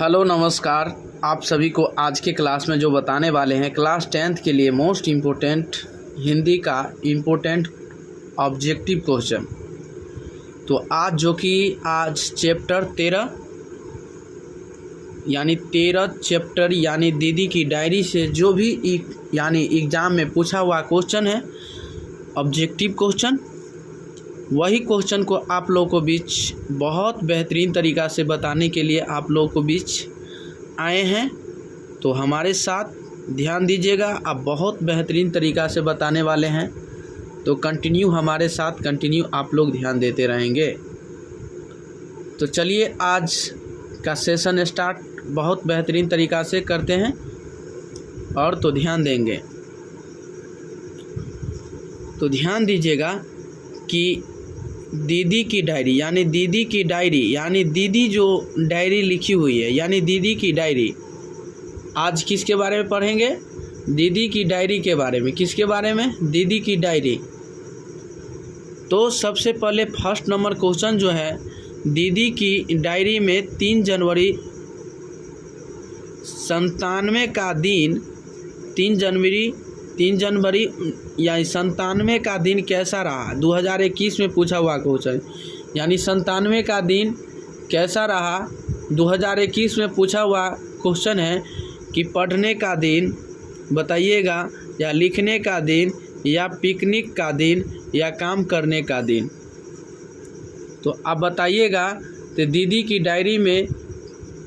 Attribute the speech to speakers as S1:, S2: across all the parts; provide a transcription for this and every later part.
S1: Hello नमस्कार। आप सभी को आज के क्लास में जो बताने वाले हैं क्लास 10th के लिए मोस्ट इम्पोर्टेंट हिंदी का इम्पोर्टेंट ऑब्जेक्टिव क्वेश्चन। तो आज चैप्टर 13 चैप्टर यानी दीदी की डायरी से जो भी यानी एग्ज़ाम में पूछा हुआ क्वेश्चन है ऑब्जेक्टिव क्वेश्चन, वही क्वेश्चन को आप लोगों को बीच बहुत बेहतरीन तरीक़ा से बताने के लिए आप लोगों को बीच आए हैं। तो हमारे साथ ध्यान दीजिएगा, आप बहुत बेहतरीन तरीक़ा से बताने वाले हैं। तो हमारे साथ कंटिन्यू आप लोग ध्यान देते रहेंगे। तो चलिए आज का सेशन स्टार्ट बहुत बेहतरीन तरीक़ा से करते हैं और तो ध्यान देंगे। तो ध्यान दीजिएगा कि दीदी की डायरी यानी दीदी जो डायरी लिखी हुई है यानी दीदी की डायरी, आज किसके बारे में पढ़ेंगे? दीदी की डायरी के बारे में। किसके बारे में? दीदी की डायरी। तो सबसे पहले फर्स्ट नंबर क्वेश्चन जो है, दीदी की डायरी में 3 जनवरी 97 का दिन 3 जनवरी यानी 97 का दिन कैसा रहा? 2021 में पूछा हुआ क्वेश्चन यानी 97 का दिन कैसा रहा 2021 में पूछा हुआ क्वेश्चन है कि पढ़ने का दिन बताइएगा, या लिखने का दिन, या पिकनिक का दिन, या काम करने का दिन। तो आप बताइएगा। तो दीदी की डायरी में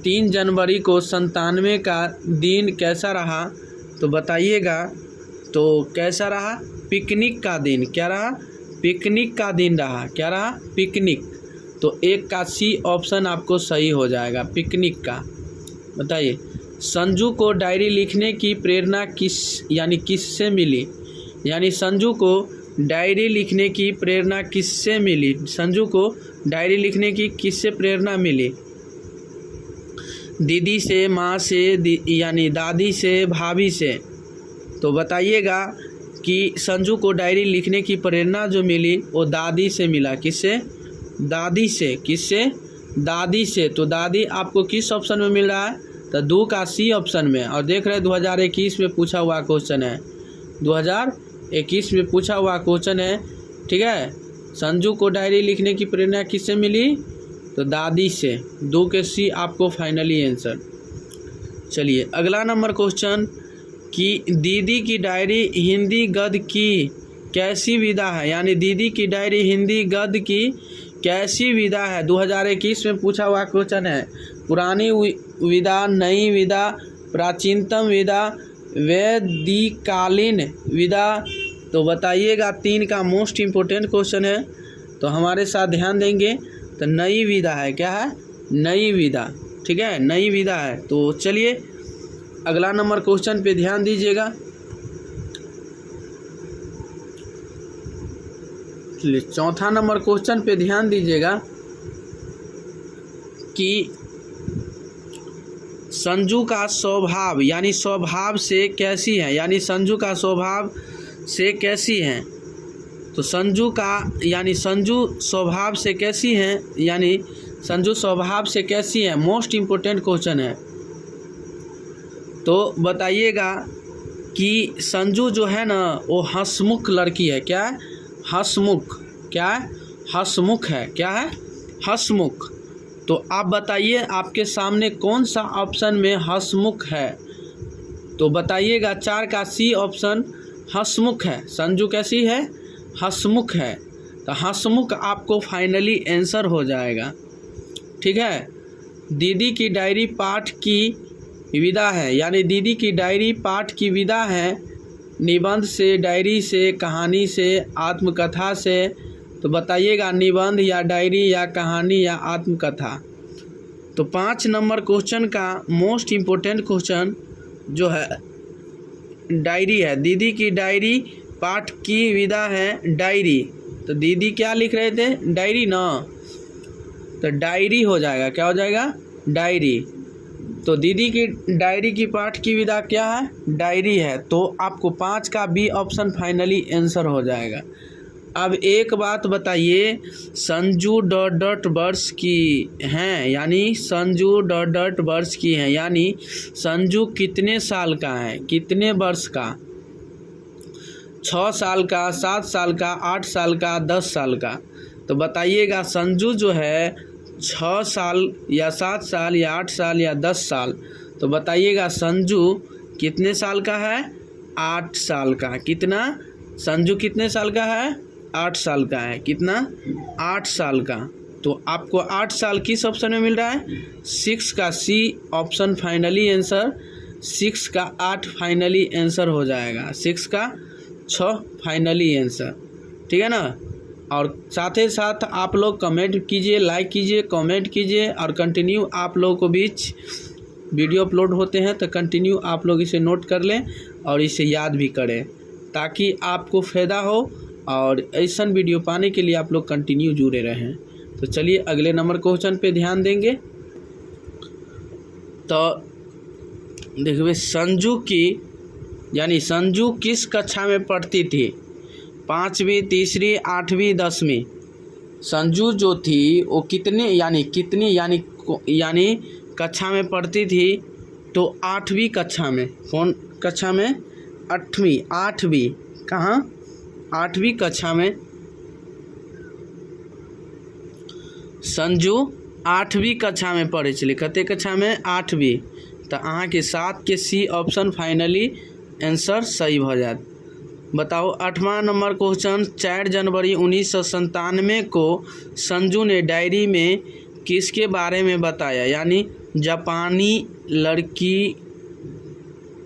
S1: 3 जनवरी को 97 का दिन कैसा रहा? तो बताइएगा। तो कैसा रहा? पिकनिक का दिन। क्या रहा? पिकनिक का दिन रहा। क्या रहा? पिकनिक। तो एक का सी ऑप्शन आपको सही हो जाएगा, पिकनिक का। बताइए, संजू को डायरी लिखने की प्रेरणा किससे मिली? यानी संजू को डायरी लिखने की प्रेरणा किससे मिली? संजू को डायरी लिखने की किससे प्रेरणा मिली? दीदी से, माँ से, यानी दादी से, भाभी से। तो बताइएगा कि संजू को डायरी लिखने की प्रेरणा जो मिली वो दादी से मिला। किससे? दादी से। किससे? दादी से। तो दादी आपको किस ऑप्शन में मिल रहा है? तो 2 का सी ऑप्शन में। और देख रहे हैं 2021 में पूछा हुआ क्वेश्चन है, 2021 में पूछा हुआ क्वेश्चन है। ठीक है, संजू को डायरी लिखने की प्रेरणा किससे मिली? तो दादी से। 2 के सी आपको फाइनली आंसर। चलिए अगला नंबर क्वेश्चन कि दीदी की डायरी हिंदी गद्य की कैसी विधा है? यानी दीदी की डायरी हिंदी गद्य की कैसी विधा है? 2021 में पूछा हुआ क्वेश्चन है। पुरानी विधा, नई विधा, प्राचीनतम विधा, वैदिकालीन विधा। तो बताइएगा। 3 का मोस्ट इम्पोर्टेंट क्वेश्चन है, तो हमारे साथ ध्यान देंगे। तो नई विधा है। क्या है? नई विधा। ठीक है, नई विधा है। तो चलिए अगला नंबर क्वेश्चन पे ध्यान दीजिएगा। चलिए चौथा नंबर क्वेश्चन पे ध्यान दीजिएगा कि संजू का स्वभाव यानी स्वभाव से कैसी है? यानी संजू का स्वभाव से कैसी हैं? तो संजू स्वभाव से कैसी हैं? यानी संजू स्वभाव से कैसी है? मोस्ट इम्पोर्टेंट क्वेश्चन है। तो बताइएगा कि संजू जो है ना वो हंसमुख लड़की है। क्या है? हंसमुख। क्या है? हंसमुख है। क्या है? हंसमुख। तो आप बताइए आपके सामने कौन सा ऑप्शन में हंसमुख है? तो बताइएगा। 4 का सी ऑप्शन हंसमुख है। संजू कैसी है? हंसमुख है। तो हंसमुख आपको फाइनली आंसर हो जाएगा। ठीक है। दीदी की डायरी पाठ की विधा है, यानी दीदी की डायरी पाठ की विधा है निबंध से, डायरी से, कहानी से, आत्मकथा से। तो बताइएगा निबंध या डायरी या कहानी या आत्मकथा। तो 5 नंबर क्वेश्चन का मोस्ट इम्पोर्टेंट क्वेश्चन जो है डायरी है। दीदी की डायरी पाठ की विधा है डायरी। तो दीदी क्या लिख रहे थे? डायरी ना। तो डायरी हो जाएगा। क्या हो जाएगा? डायरी। तो दीदी की डायरी की पाठ की विधा क्या है? डायरी है। तो आपको 5 का बी ऑप्शन फाइनली आंसर हो जाएगा। अब एक बात बताइए, संजू डॉट डॉट वर्ष की हैं, यानी संजू डॉट डॉट वर्ष की हैं, यानी संजू कितने साल का है, कितने वर्ष का, 6 साल का, 7 साल का, 8 साल का, 10 साल का। तो बताइएगा संजू जो है 6 साल या 7 साल या 8 साल या 10 साल। तो बताइएगा संजू कितने साल का है, 8 साल का। कितना, संजू कितने साल का है, 8 साल का है। कितना, 8 साल का। तो आपको 8 साल किस ऑप्शन में मिल रहा है, 6 का सी ऑप्शन फाइनली आंसर, 6 का 8 फाइनली आंसर हो जाएगा, 6 का 6 फाइनली आंसर। ठीक है ना। और साथ ही साथ आप लोग कमेंट कीजिए, लाइक कीजिए, कमेंट कीजिए और कंटिन्यू आप लोगों को बीच वीडियो अपलोड होते हैं तो कंटिन्यू आप लोग इसे नोट कर लें और इसे याद भी करें ताकि आपको फ़ायदा हो और ऐसा वीडियो पाने के लिए आप लोग कंटिन्यू जुड़े रहें। तो चलिए अगले नंबर क्वेश्चन पे ध्यान देंगे। तो देखिए संजू की, यानी संजू किस कक्षा में पढ़ती थी, 5वीं, तीसरी, 8वीं, 10वीं। संजू जो थी वो कितनी यानी कक्षा में पढ़ती थी, तो 8वीं कक्षा में। कौन कक्षा में, 8वीं। कहाँ, 8वीं कक्षा में संजू 8वीं कक्षा में पढ़े चली। कते कक्षा में, 8वीं। तो अहाँ के 7 के सी ऑप्शन फाइनली आंसर सही हो जाए। बताओ 8वां नंबर क्वेश्चन, 4 जनवरी 1997 को संजू ने डायरी में किसके बारे में बताया, यानी जापानी लड़की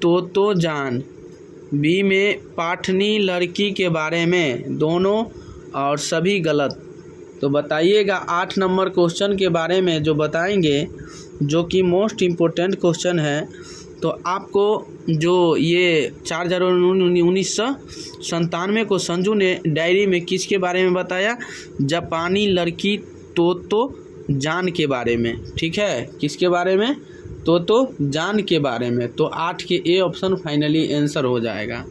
S1: तोतो जान, बी में पाठनी लड़की के बारे में, दोनों और सभी गलत। तो बताइएगा 8 नंबर क्वेश्चन के बारे में जो बताएंगे, जो कि मोस्ट इम्पोर्टेंट क्वेश्चन है। तो आपको जो ये 4 जनवरी 1997 को संजू ने डायरी में किसके बारे में बताया, जापानी लड़की तोतो जान के बारे में। ठीक है, किसके बारे में, तोतो जान के बारे में। तो 8 के ए ऑप्शन फाइनली आंसर हो जाएगा।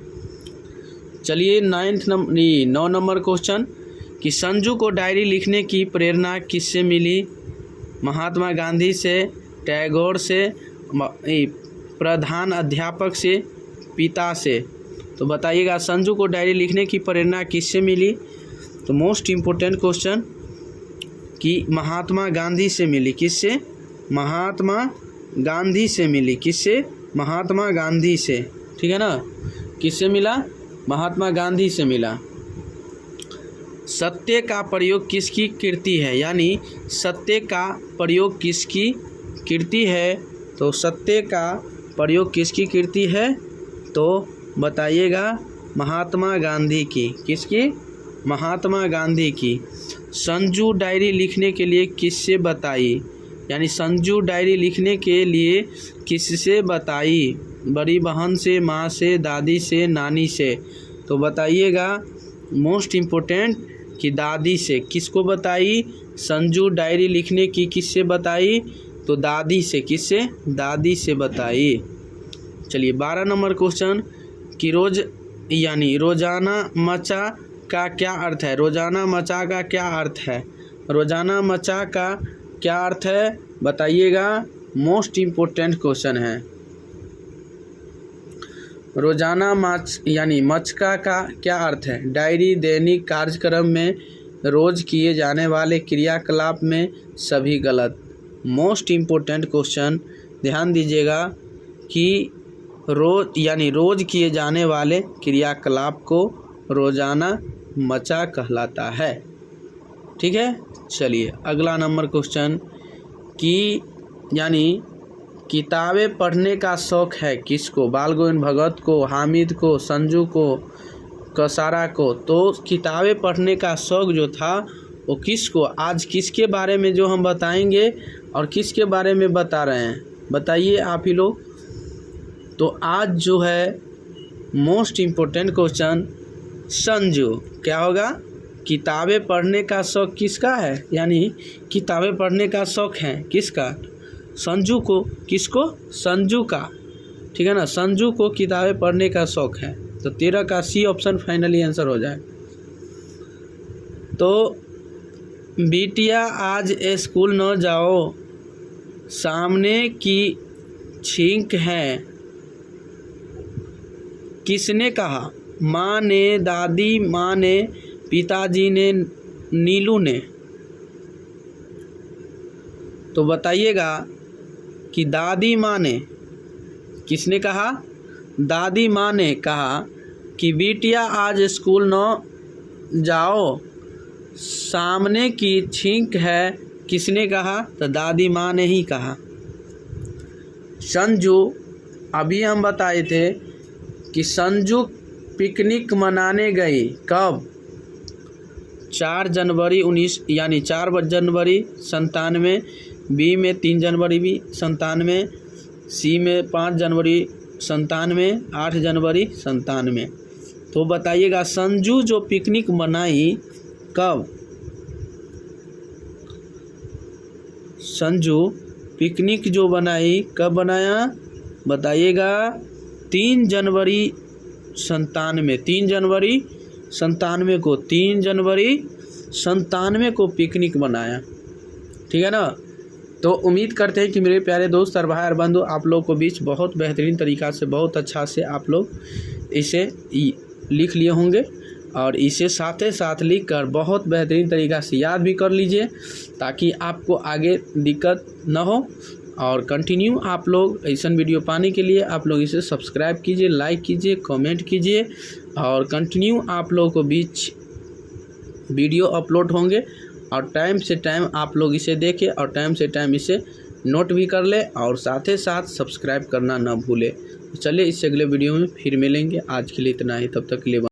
S1: चलिए 9 नंबर क्वेश्चन कि संजू को डायरी लिखने की प्रेरणा किससे मिली, महात्मा गांधी से, टैगोर से, प्रधान अध्यापक से, पिता से। तो बताइएगा संजू को डायरी लिखने की प्रेरणा किससे मिली। तो मोस्ट इम्पोर्टेंट क्वेश्चन कि महात्मा गांधी से मिली। किससे, महात्मा गांधी से मिली। किससे, महात्मा गांधी से। ठीक है ना, किससे मिला, महात्मा गांधी से मिला। सत्य का प्रयोग किसकी कृति है, यानी सत्य का प्रयोग किसकी कृति है। तो सत्य का प्रयोग किसकी कृति है, तो बताइएगा महात्मा गांधी की। किसकी, महात्मा गांधी की। संजू डायरी लिखने के लिए किससे बताई, यानी संजू डायरी लिखने के लिए किससे बताई, बड़ी बहन से, माँ से, दादी से, नानी से। तो बताइएगा मोस्ट इम्पोर्टेंट कि दादी से। किसको बताई, संजू डायरी लिखने की किससे बताई, तो दादी से। किससे, दादी से बताई। चलिए 12 नंबर क्वेश्चन कि रोजाना मचा का क्या अर्थ है। रोजाना मचा का क्या अर्थ है, रोजाना मचा का क्या अर्थ है बताइएगा, मोस्ट इम्पोर्टेंट क्वेश्चन है। रोजाना मचका का क्या अर्थ है, डायरी, दैनिक कार्यक्रम में, रोज किए जाने वाले क्रियाकलाप में, सभी गलत। मोस्ट इम्पोर्टेंट क्वेश्चन ध्यान दीजिएगा कि रोज किए जाने वाले क्रियाकलाप को रोजाना मचा कहलाता है। ठीक है। चलिए अगला नंबर क्वेश्चन कि किताबें पढ़ने का शौक़ है किसको, बाल गोविंद भगत को, हामिद को, संजू को, कसारा को। तो किताबें पढ़ने का शौक़ जो था वो किसको, आज किसके बारे में जो हम बताएंगे और किसके बारे में बता रहे हैं बताइए आप ही लोग। तो आज जो है मोस्ट इम्पोर्टेंट क्वेश्चन संजू क्या होगा, किताबें पढ़ने का शौक़ किसका है, यानी किताबें पढ़ने का शौक़ है किसका, संजू को। किसको, संजू का। ठीक है ना, संजू को किताबें पढ़ने का शौक़ है। तो 13 का सी ऑप्शन फाइनली आंसर हो जाए। तो बिटिया आज स्कूल न जाओ, सामने की छींक है, किसने कहा? माँ ने, दादी माँ ने, पिताजी ने, नीलू ने। तो बताइएगा कि दादी माँ ने, किसने कहा? दादी माँ ने कहा कि बिटिया आज स्कूल न जाओ, सामने की छींक है, किसने कहा? तो दादी माँ ने ही कहा। संजू, अभी हम बताए थे कि संजू पिकनिक मनाने गई कब? 4 जनवरी 19 यानी 4 जनवरी 97, बी में 3 जनवरी भी 97, सी में 5 जनवरी 97, 8 जनवरी 97। तो बताइएगा संजू जो पिकनिक मनाई कब? संजू पिकनिक जो बनाई कब बनाया? बताइएगा 3 जनवरी 97, 3 जनवरी 97 को, 3 जनवरी 97 को पिकनिक मनाया। ठीक है ना। तो उम्मीद करते हैं कि मेरे प्यारे दोस्त और भाई और बंधु आप लोग को बीच बहुत बेहतरीन तरीक़ा से, बहुत अच्छा से आप लोग इसे लिख लिए होंगे और इसे साथ साथ लिख कर बहुत बेहतरीन तरीक़ा से याद भी कर लीजिए ताकि आपको आगे दिक्कत न हो। और कंटिन्यू आप लोग ऐसा वीडियो पाने के लिए आप लोग इसे सब्सक्राइब कीजिए, लाइक कीजिए, कमेंट कीजिए और कंटिन्यू आप लोगों को बीच वीडियो अपलोड होंगे और टाइम से टाइम आप लोग इसे देखें और टाइम से टाइम इसे नोट भी कर ले और साथ ही साथ सब्सक्राइब करना ना भूलें। चलिए इससे अगले वीडियो में फिर मिलेंगे। आज के लिए इतना ही, तब तक के लिए